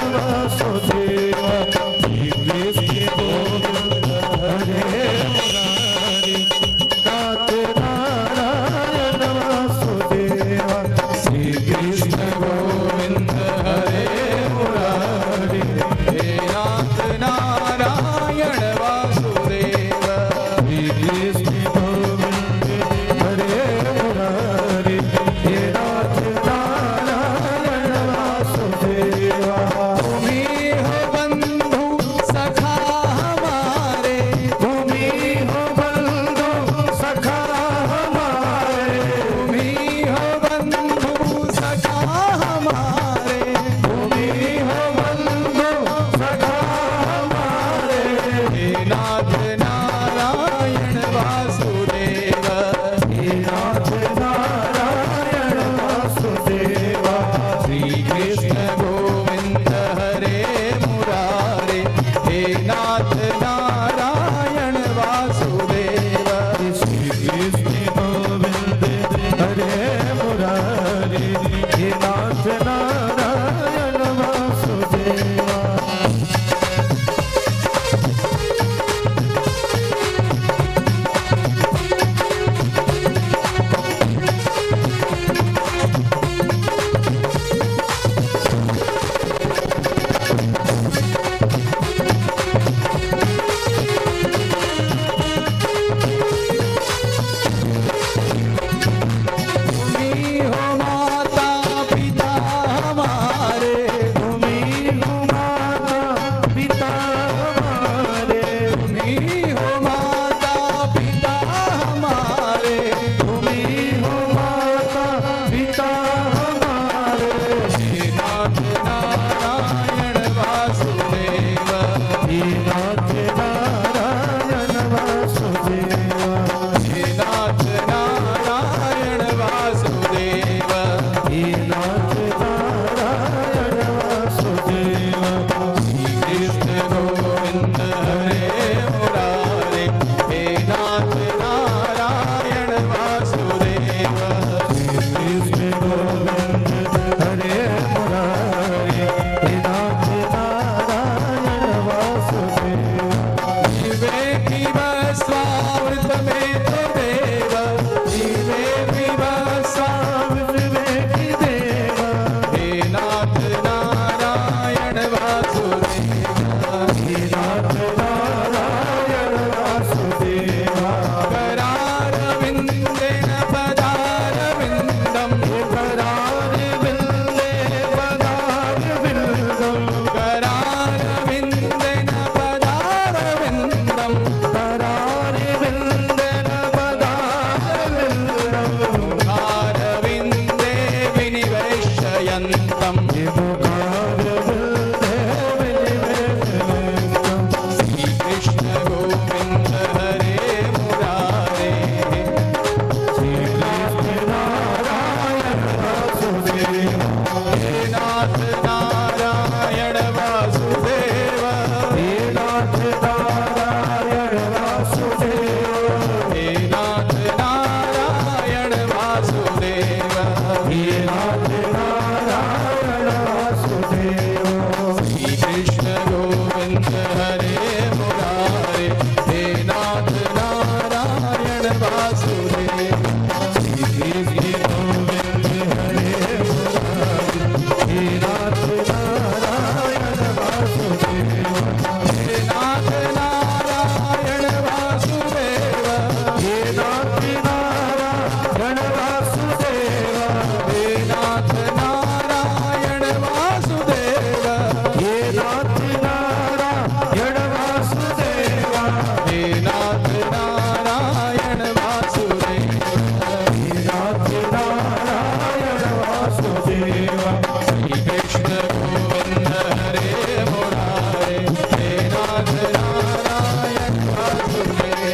गोविंद हरे मुरारे। श्री कृष्ण नारायण वासुदेव हे नाथ नारायण वासुदेव। हे नाथ नारायण वासुदेव हे नाथ नारायण वासुदेव। हे नाथ नारायण वासुदेव श्री कृष्ण गोविंद हरे मुरारे। हे नाथ नारायण वासुदेव। श्री कृष्ण गोविंद हरे मुरारे हे नाथ नारायण वासुदेव हे नाथ नारायण वासुदेव। हे नाथ नारायण वासुदेव हे नाथ नारायण वासुदेव। हे नाथ नारायण वासुदेव हे नाथ नारायण वासुदेव। हे नाथ नारायण वासुदेव श्री कृष्ण गोविंद हरे मुरारे। हे नाथ नारायण वासुदेव।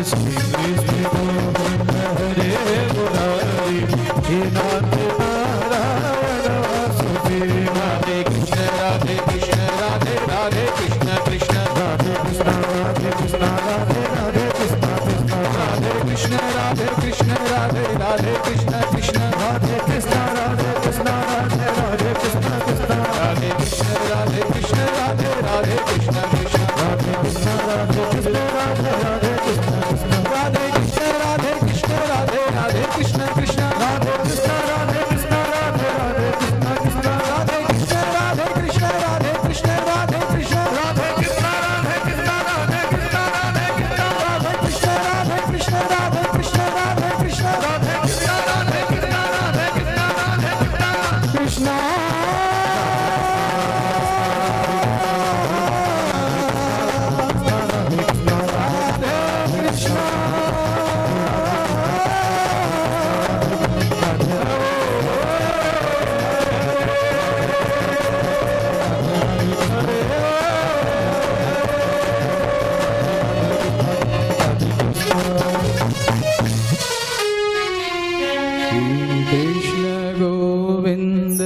श्री कृष्ण गोविंद हरे मुरारी हे नाथ नारायण वासुदेव राधे कृष्ण राधे कृष्ण राधे राधे कृष्ण कृष्ण। राधे कृष्ण राधे कृष्ण राधे राधे कृष्ण कृष्ण राधे कृष्ण राधे कृष्ण राधे राधे कृष्ण कृष्ण। राधे कृष्ण राधे कृष्ण राधे राधे कृष्ण कृष्ण राधे कृष्ण राधे कृष्ण राधे राधे कृष्ण कृष्ण। राधे कृष्ण राधे कृष्ण राधे राधे कृष्ण कृष्ण राधे कृष्ण राधे कृष्ण राधे राधे कृष्ण कृष्ण। राधे कृष्ण राधे कृष्ण राधे राधे कृष्ण कृष्ण राधे कृष्ण राधे कृष्ण राधे कृष्ण राधे कृष्ण। राधे कृष्ण राधे कृष्ण राधे कृष्ण राधे कृष्ण राधे कृष्ण राधे कृष्ण राधे कृष्ण राधे कृष्ण। राधे कृष्ण राधे कृष्ण राधे कृष्ण राधे कृष्ण कृष्ण कृष्ण गोविंद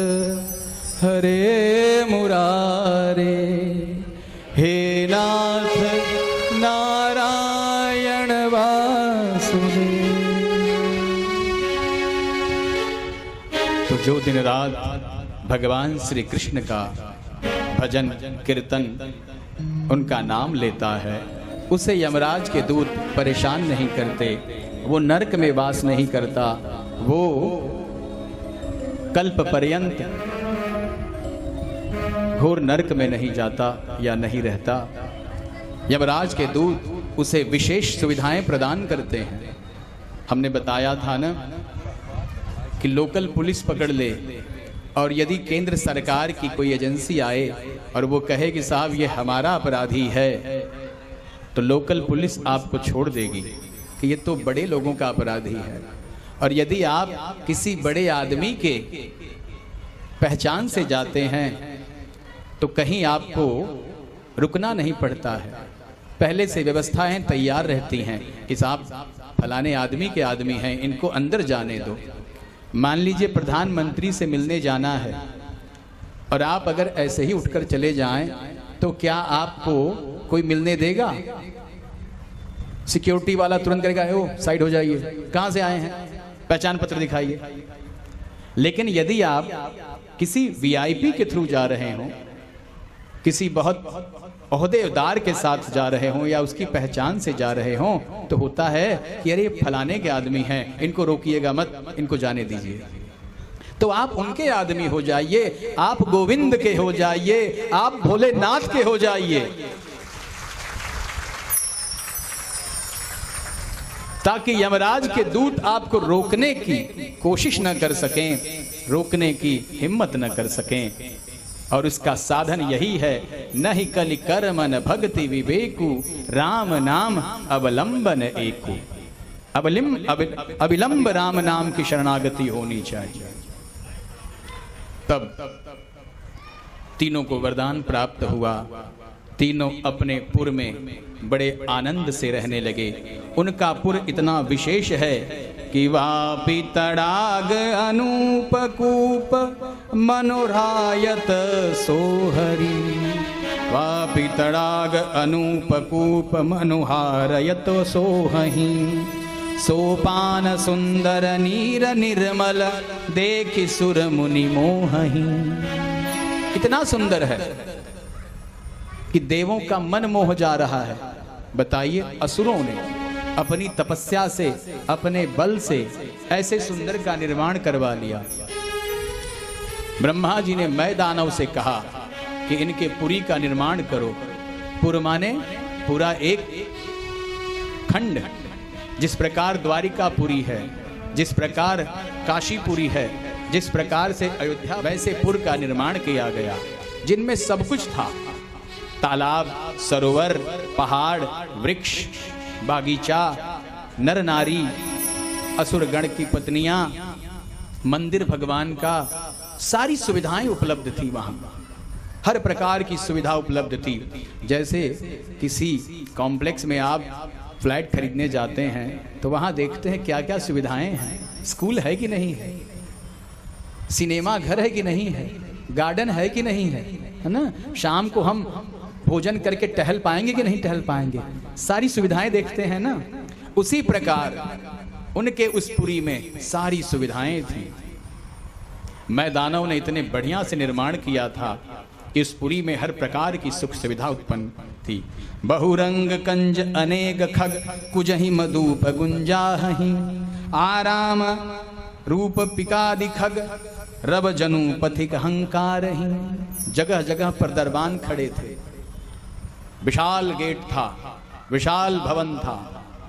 हरे मुरारे। हे नाथ नारायण वासुदेव। तो जो दिन रात भगवान श्री कृष्ण का भजन कीर्तन उनका नाम लेता है, उसे यमराज के दूत परेशान नहीं करते, वो नरक में वास नहीं करता, वो कल्प पर्यंत घोर नरक में नहीं जाता या नहीं रहता। यमराज के दूत उसे विशेष सुविधाएं प्रदान करते हैं। हमने बताया था ना कि लोकल पुलिस पकड़ ले और यदि केंद्र सरकार की कोई एजेंसी आए और वो कहे कि साहब ये हमारा अपराधी है, तो लोकल पुलिस आपको छोड़ देगी कि ये तो बड़े लोगों का अपराधी है। और यदि आप किसी बड़े आदमी के पहचान से जाते हैं तो कहीं आपको रुकना नहीं पड़ता है, पहले से व्यवस्थाएं तैयार रहती हैं कि साहब फलाने आदमी के आदमी हैं, इनको अंदर जाने दो। मान लीजिए प्रधानमंत्री से मिलने जाना है और आप अगर ऐसे ही उठकर चले जाएं तो क्या आपको कोई मिलने देगा? सिक्योरिटी वाला तुरंत कहेगा ओ साइड हो जाइए, कहाँ से आए हैं, पहचान पत्र दिखाइए। लेकिन यदि आप किसी वीआईपी के थ्रू जा रहे हो, किसी बहुत ओहदेदार के साथ जा रहे हों या उसकी पहचान से जा रहे हों, तो होता है कि अरे फलाने के आदमी हैं, इनको रोकिएगा मत, इनको जाने दीजिए। तो आप उनके आदमी हो जाइए, आप गोविंद के हो जाइए, आप भोलेनाथ के हो जाइए, ताकि यमराज के दूत आपको रोकने की कोशिश न कर सकें, रोकने की हिम्मत न कर सकें। और उसका साधन यही है, नहीं कलि कर्मन भक्ति विवेकु, राम नाम अवलंबन एकु। अविलंब राम नाम की शरणागति होनी चाहिए। तब तीनों को वरदान प्राप्त हुआ, तीनों अपने पुर में बड़े आनंद से रहने लगे। उनका पुर इतना विशेष है कि वापि तड़ाग अनूप कूप मनोरायत सोहरी। वापि तड़ाग अनूप कूप मनोहारयत सोहही। सोपान सुंदर नीर निर्मल देखि सुर मुनि मोहही। इतना सुंदर है कि देवों का मन मोह जा रहा है। बताइए, असुरों ने अपनी तपस्या से, अपने बल से ऐसे सुंदर का निर्माण करवा लिया। ब्रह्मा जी ने मैं दानव से कहा कि इनके पुरी का निर्माण करो। पुर माने पूरा एक खंड। जिस प्रकार द्वारिकापुरी है, जिस प्रकार काशीपुरी है, जिस प्रकार से अयोध्या, वैसे पुर का निर्माण किया गया जिनमें सब कुछ था। तालाब, सरोवर, पहाड़, वृक्ष, बागीचा, नर नारी, असुरगण की पत्नियां, मंदिर भगवान का, सारी सुविधाएं उपलब्ध थी वहां। हर प्रकार की सुविधा उपलब्ध थी। जैसे किसी कॉम्प्लेक्स में आप फ्लैट खरीदने जाते हैं तो वहां देखते हैं क्या क्या सुविधाएं हैं। स्कूल है कि नहीं है, सिनेमा घर है कि नहीं है, गार्डन है कि नहीं है ना। शाम को हम भोजन करके टहल पाएंगे कि नहीं टहल पाएंगे, सारी सुविधाएं देखते हैं ना। उसी प्रकार उनके उस पुरी में सारी सुविधाएं थी। मैं दानव ने इतने बढ़िया से निर्माण किया था, इस पुरी में हर प्रकार की सुख सुविधा उत्पन्न थी। बहुरंग कंज अनेक खग कुजहि मधुप गुंजाहि। आराम रूप पिकादि खग रब जनु पथिक हंकार ही। जगह जगह पर दरबान खड़े थे। विशाल गेट था, विशाल भवन था।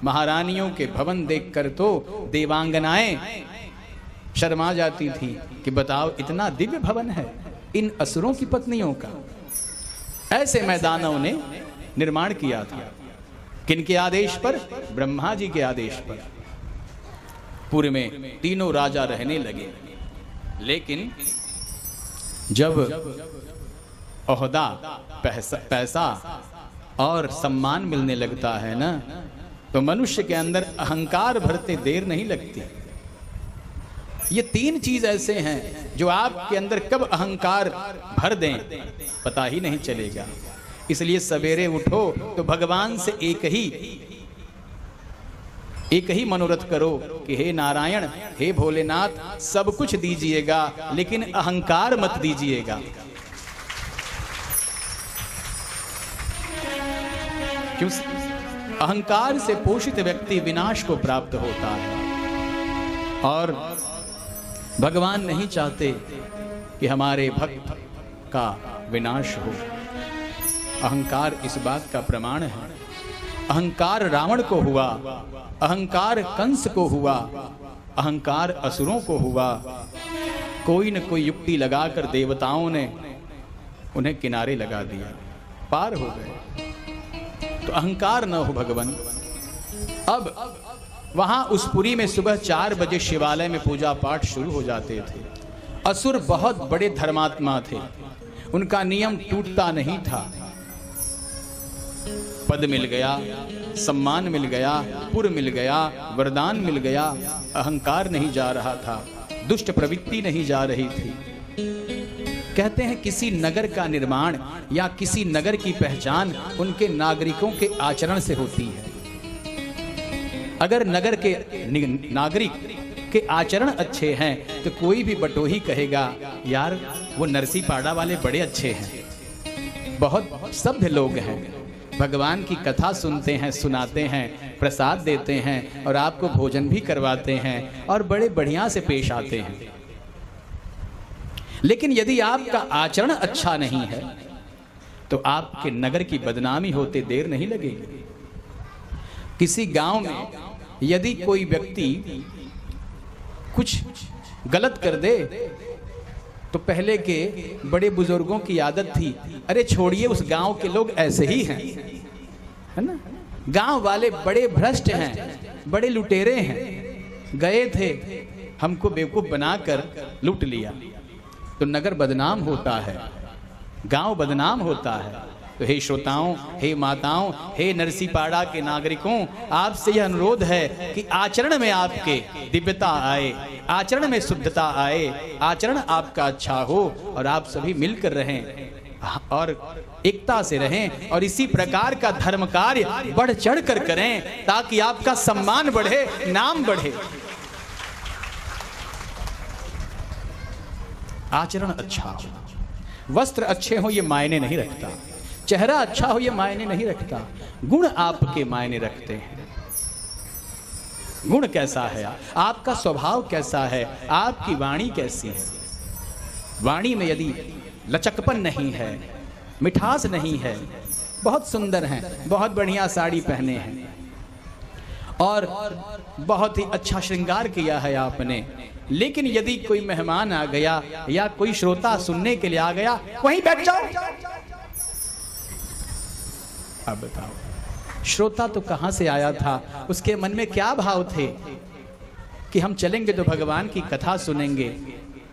महारानियों के भवन देखकर तो देवांगनाएं शर्मा जाती थी कि बताओ इतना दिव्य भवन है इन असुरों की पत्नियों का। ऐसे मैदानों ने निर्माण किया था। किनके आदेश पर? ब्रह्मा जी के आदेश पर। पुर में तीनों राजा रहने लगे। लेकिन जब ओहदा, पैसा और सम्मान मिलने लगता है ना, तो मनुष्य के अंदर अहंकार भरते देर नहीं लगती। ये तीन चीज ऐसे हैं जो आपके अंदर कब अहंकार भर दें पता ही नहीं चलेगा। इसलिए सवेरे उठो तो भगवान से एक ही मनोरथ करो कि हे नारायण, हे भोलेनाथ, सब कुछ दीजिएगा लेकिन अहंकार मत दीजिएगा। क्यों? अहंकार से पोषित व्यक्ति विनाश को प्राप्त होता है। और भगवान नहीं चाहते कि हमारे भक्त का विनाश हो। अहंकार इस बात का प्रमाण है। अहंकार रावण को हुआ, अहंकार कंस को हुआ, अहंकार असुरों को हुआ। कोई न कोई युक्ति लगाकर देवताओं ने उन्हें किनारे लगा दिया, पार हो गए। तो अहंकार न हो भगवान। अब वहां उस पुरी में सुबह 4 बजे शिवालय में पूजा पाठ शुरू हो जाते थे। असुर बहुत बड़े धर्मात्मा थे, उनका नियम टूटता नहीं था। पद मिल गया, सम्मान मिल गया, पुर मिल गया, वरदान मिल गया, अहंकार नहीं जा रहा था, दुष्ट प्रवृत्ति नहीं जा रही थी। कहते हैं किसी नगर का निर्माण या किसी नगर की पहचान उनके नागरिकों के आचरण से होती है। अगर नगर के नागरिक के आचरण अच्छे हैं तो कोई भी बटोही कहेगा यार वो नरसीपाड़ा वाले बड़े अच्छे हैं, बहुत सभ्य लोग हैं, भगवान की कथा सुनते हैं, सुनाते हैं, प्रसाद देते हैं और आपको भोजन भी करवाते हैं और बड़े बढ़िया से पेश आते हैं। लेकिन यदि आपका आचरण अच्छा नहीं है तो आपके नगर की बदनामी होते देर नहीं लगेगी। किसी गांव में यदि कोई व्यक्ति कुछ गलत कर दे तो पहले के बड़े बुजुर्गों की आदत थी, अरे छोड़िए उस गांव के लोग ऐसे ही हैं, है ना, गांव वाले बड़े भ्रष्ट हैं, बड़े लुटेरे हैं, गए थे हमको बेवकूफ बनाकर लूट लिया। तो नगर बदनाम होता है, गांव बदनाम होता है। तो हे श्रोताओं, हे माताओं, हे नरसीपाड़ा के नागरिकों, आपसे यह अनुरोध है कि आचरण में आपके दिव्यता आए, आचरण में शुद्धता आए, आचरण आपका अच्छा हो और आप सभी मिलकर रहें और एकता से रहें और इसी प्रकार का धर्म कार्य बढ़ चढ़ कर करें ताकि आपका सम्मान बढ़े, नाम बढ़े। आचरण अच्छा हो, वस्त्र अच्छे हो ये मायने नहीं रखता, चेहरा अच्छा हो ये मायने नहीं रखता, गुण आपके मायने रखते हैं। गुण कैसा है, आपका स्वभाव कैसा है, आपकी वाणी कैसी है। वाणी में यदि लचकपन नहीं है, मिठास नहीं है, बहुत सुंदर हैं, बहुत बढ़िया साड़ी पहने हैं और बहुत ही अच्छा श्रृंगार किया है आपने, लेकिन यदि कोई मेहमान आ गया या कोई श्रोता सुनने के लिए आ गया, वहीं बैठ जाओ। अब बताओ, श्रोता तो कहां से आया था, उसके मन में क्या भाव थे कि हम चलेंगे तो भगवान की कथा सुनेंगे।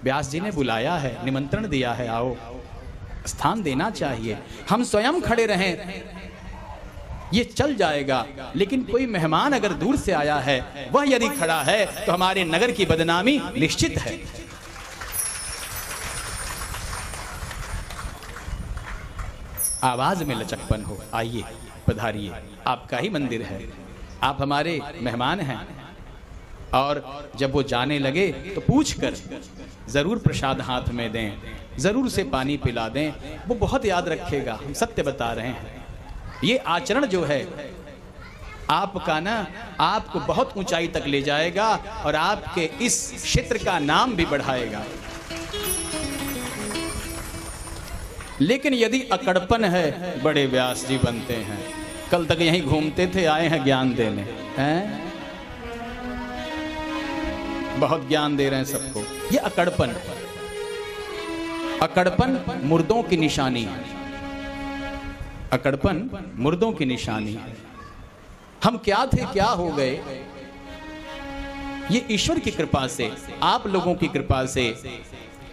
व्यास जी ने बुलाया है, निमंत्रण दिया है, आओ, स्थान देना चाहिए। हम स्वयं खड़े रहें ये चल जाएगा, लेकिन कोई मेहमान अगर दूर से आया है, वह यदि खड़ा है तो हमारे नगर की बदनामी निश्चित है। आवाज में लचकपन हो, आइए पधारिए, आपका ही मंदिर है, आप हमारे मेहमान हैं। और जब वो जाने लगे तो पूछकर जरूर प्रसाद हाथ में दें, जरूर से पानी पिला दें, वो बहुत याद रखेगा। हम सत्य बता रहे हैं, ये आचरण जो है आपका ना, आपको बहुत ऊंचाई तक ले जाएगा और आपके इस क्षेत्र का नाम भी बढ़ाएगा। लेकिन यदि अकड़पन है, बड़े व्यास जी बनते हैं, कल तक यहीं घूमते थे, आए हैं ज्ञान देने, हैं बहुत ज्ञान दे रहे हैं सबको, ये अकड़पन। अकड़पन मुर्दों की निशानी है, अकड़पन मुर्दों की निशानी है। हम क्या थे, क्या हो गए, ये ईश्वर की कृपा से, आप लोगों की कृपा से,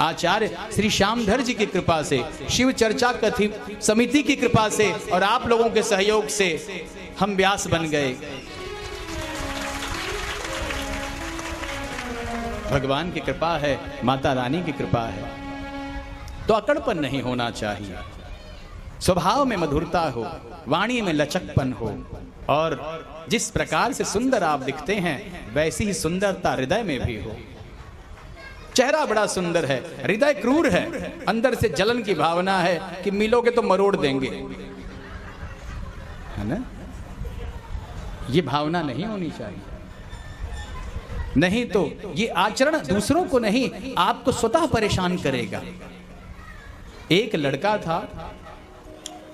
आचार्य श्री श्यामधर जी की कृपा से, शिव चर्चा कथी समिति की कृपा से और आप लोगों के सहयोग से हम व्यास बन गए। भगवान की कृपा है, माता रानी की कृपा है। तो अकड़पन नहीं होना चाहिए, स्वभाव में मधुरता हो, वाणी में लचकपन हो और जिस प्रकार से सुंदर आप दिखते हैं वैसी ही सुंदरता हृदय में भी हो। चेहरा बड़ा सुंदर है, हृदय क्रूर है, अंदर से जलन की भावना है कि मिलोगे तो मरोड़ देंगे, है ना। ये भावना नहीं होनी चाहिए, नहीं तो ये आचरण दूसरों को नहीं, आपको स्वतः परेशान करेगा। एक लड़का था,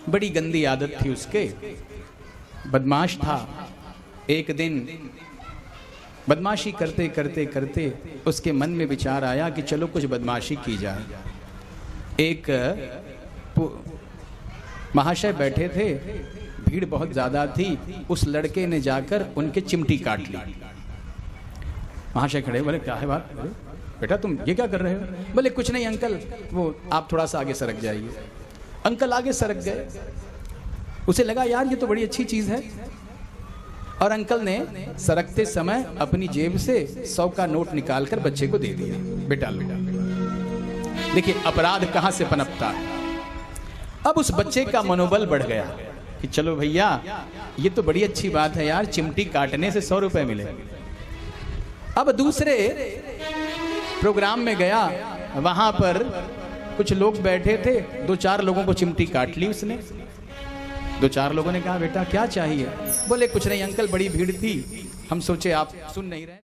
बड़ी गंदी आदत थी उसके, बदमाश था। एक दिन बदमाशी करते करते करते उसके मन में विचार आया कि चलो कुछ बदमाशी की जाए। एक महाशय बैठे थे, भीड़ बहुत ज्यादा थी, उस लड़के ने जाकर उनके चिमटी काट ली। महाशय खड़े, बोले क्या है बात, बेटा तुम ये क्या कर रहे हो? बोले कुछ नहीं अंकल, वो आप थोड़ा सा आगे सरक जाइए। अंकल आगे सरक गए, उसे लगा यार ये तो बड़ी अच्छी चीज है, और अंकल ने सरकते समय अपनी जेब से 100 का नोट निकालकर बच्चे को दे दिया, बेटा लो। देखिए अपराध कहां से पनपता है। अब उस बच्चे का मनोबल बढ़ गया कि चलो भैया ये तो बड़ी अच्छी बात है यार, चिमटी काटने से 100 रुपए मिले। अब दूसरे प्रोग्राम में गया, वहां पर कुछ लोग बैठे थे, 2-4 लोगों को चिमटी काट ली उसने। 2-4 लोगों ने कहा बेटा क्या चाहिए? बोले कुछ नहीं अंकल, बड़ी भीड़ थी, हम सोचे आप सुन नहीं रहे।